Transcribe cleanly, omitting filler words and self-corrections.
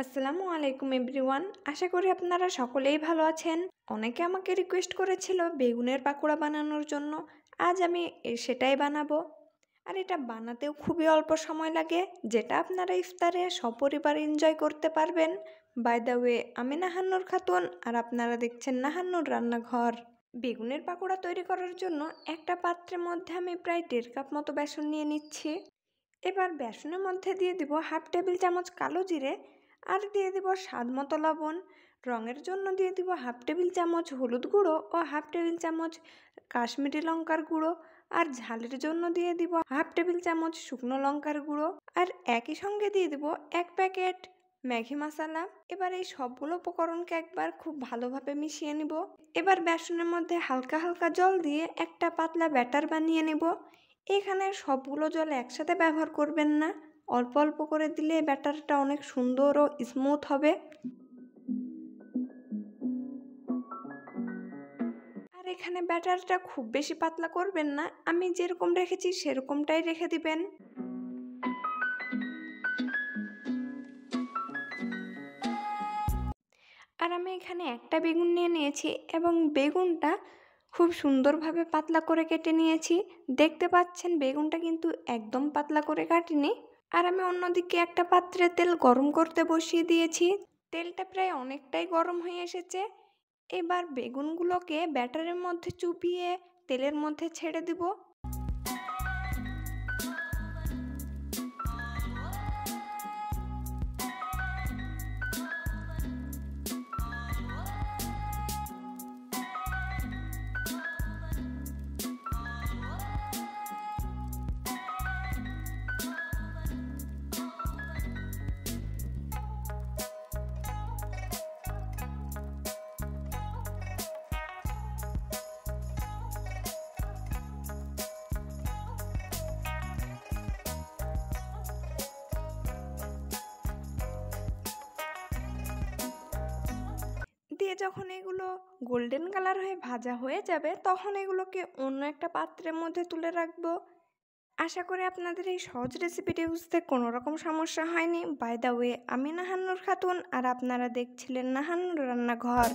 আসসালামু আলাইকুম এভরিওয়ান। আশা করি আপনারা সকলেই ভালো আছেন। অনেকে আমাকে রিকোয়েস্ট করেছিল বেগুনের পাকোড়া বানানোর জন্য। আজ আমি সেটাই বানাবো। আর এটা বানাতেও খুবই অল্প সময় লাগে, যেটা আপনারা ইফতারে সপরিবার এনজয় করতে পারবেন। বাই দ্য ওয়ে, আমি নাহান্নুর খাতুন আর আপনারা দেখছেন নাহান্নুর রান্নাঘর। বেগুনের পাকোড়া তৈরি করার জন্য একটা পাত্রের মধ্যে আমি প্রায় 1.5 কাপ মতো বেসন নিয়ে নিচ্ছি। এবার বেসনের মধ্যে দিয়ে দিব হাফ টেবিল চামচ কালো জিরে, আর দিয়ে দিব স্বাদ মতো লবণ। রঙের জন্য দিয়ে দিব হাফ টেবিল চামচ হলুদ গুঁড়ো ও হাফ টেবিল চামচ কাশ্মীরি লঙ্কার গুঁড়ো, আর ঝালের জন্য দিয়ে দিব হাফ টেবিল চামচ শুকনো লঙ্কার গুঁড়ো, আর একই সঙ্গে দিয়ে দিব 1 প্যাকেট ম্যাগি মশলা। এবার এই সবগুলো উপকরণকে একবার খুব ভালোভাবে মিশিয়ে নিব। এবার বেসনের মধ্যে হালকা হালকা জল দিয়ে একটা পাতলা ব্যাটার বানিয়ে নেব। এখানে সবগুলো জল একসাথে ব্যবহার করবেন না, অল্প অল্প করে দিলে ব্যাটারটা অনেক সুন্দর ও স্মুথ হবে। আর এখানে ব্যাটারটা খুব বেশি পাতলা করবেন না, আমি যেরকম রেখেছি সেরকমটাই রেখে দিবেন। আর আমি এখানে একটা বেগুন নিয়ে নিয়েছি এবং বেগুনটা খুব সুন্দরভাবে পাতলা করে কেটে নিয়েছি। দেখতে পাচ্ছেন বেগুনটা কিন্তু একদম পাতলা করে কাটিনি। আর আমি অন্যদিকে একটা পাত্রে তেল গরম করতে বসিয়ে দিয়েছি। তেলটা প্রায় অনেকটাই গরম হয়ে এসেছে। এবার বেগুনগুলোকে ব্যাটারের মধ্যে চুপিয়ে তেলের মধ্যে ছেড়ে দিব। দিয়ে যখন এগুলো গোল্ডেন কালার হয়ে ভাজা হয়ে যাবে, তখন এগুলোকে অন্য একটা পাত্রের মধ্যে তুলে রাখবো। আশা করি আপনাদের এই সহজ রেসিপিটি বুঝতে কোনো রকম সমস্যা হয়নি। বাই দ্য ওয়ে, আমি নাহান্নুর খাতুন আর আপনারা দেখছিলেন নাহান্নুর রান্নাঘর।